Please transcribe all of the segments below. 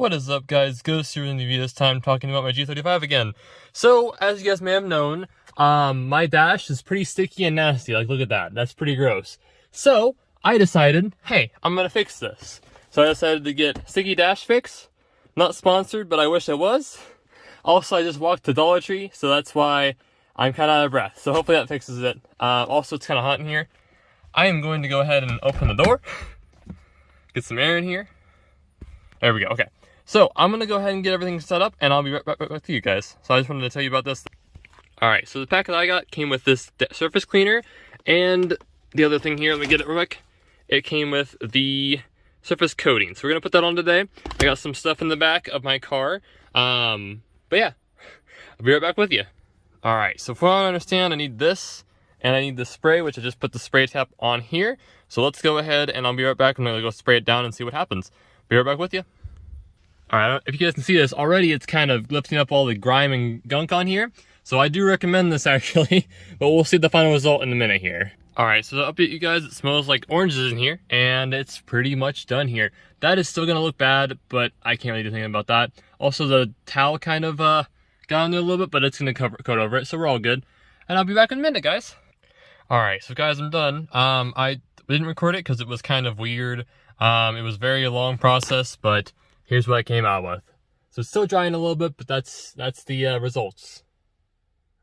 What is up, guys? Ghost here in the video this time, talking about my G35 again. So, as you guys may have known, my dash is pretty sticky and nasty. Like, look at that. That's pretty gross. So, I decided, hey, I'm gonna fix this. So I decided to get Sticky Dash Fix. Not sponsored, but I wish I was. Also, I just walked to Dollar Tree, so that's why I'm kind of out of breath. So hopefully that fixes it. Also, it's kind of hot in here. I am going to go ahead and open the door. Get some air in here. There we go, okay. So, I'm going to go ahead and get everything set up, and I'll be right back with you guys. So I just wanted to tell you about this. Alright, so the pack that I got came with this surface cleaner, and the other thing here, let me get it real quick. It came with the surface coating. So we're going to put that on today. I got some stuff in the back of my car. But yeah, I'll be right back with you. Alright, so from what I understand, I need this, and I need the spray, which I just put the spray tap on here. So let's go ahead, and I'll be right back. I'm going to go spray it down and see what happens. Be right back with you. Alright, if you guys can see this, already it's kind of lifting up all the grime and gunk on here. So I do recommend this actually, but we'll see the final result in a minute here. Alright, so to update you guys, it smells like oranges in here, and it's pretty much done here. That is still going to look bad, but I can't really do anything about that. Also, the towel kind of got on there a little bit, but it's going to coat over it, so we're all good. And I'll be back in a minute, guys. Alright, so guys, I'm done. I didn't record it because it was kind of weird. It was a very long process, but here's what I came out with. So it's still drying a little bit, but that's the results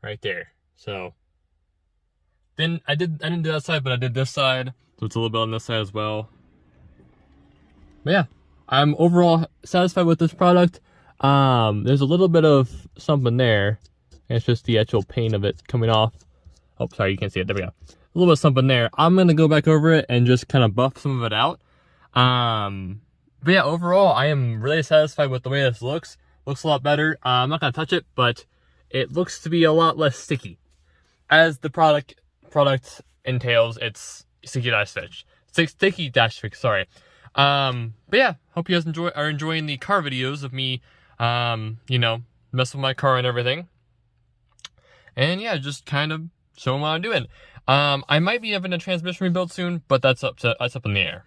right there. So then I didn't do that side, but I did this side, so it's a little bit on this side as well. But yeah, I'm overall satisfied with this product. There's a little bit of something there, and it's just the actual paint of it coming off. Oh, sorry, you can't see it. There we go. A little bit of something there. I'm gonna go back over it and just kind of buff some of it out. But yeah, overall, I am really satisfied with the way this looks. Looks a lot better. I'm not gonna touch it, but it looks to be a lot less sticky. As the product entails, it's Sticky Dash Fix. Sticky Dash Fix, sorry. But yeah, hope you guys are enjoying the car videos of me, you know, messing with my car and everything. And yeah, just kind of showing what I'm doing. I might be having a transmission rebuild soon, but that's up in the air.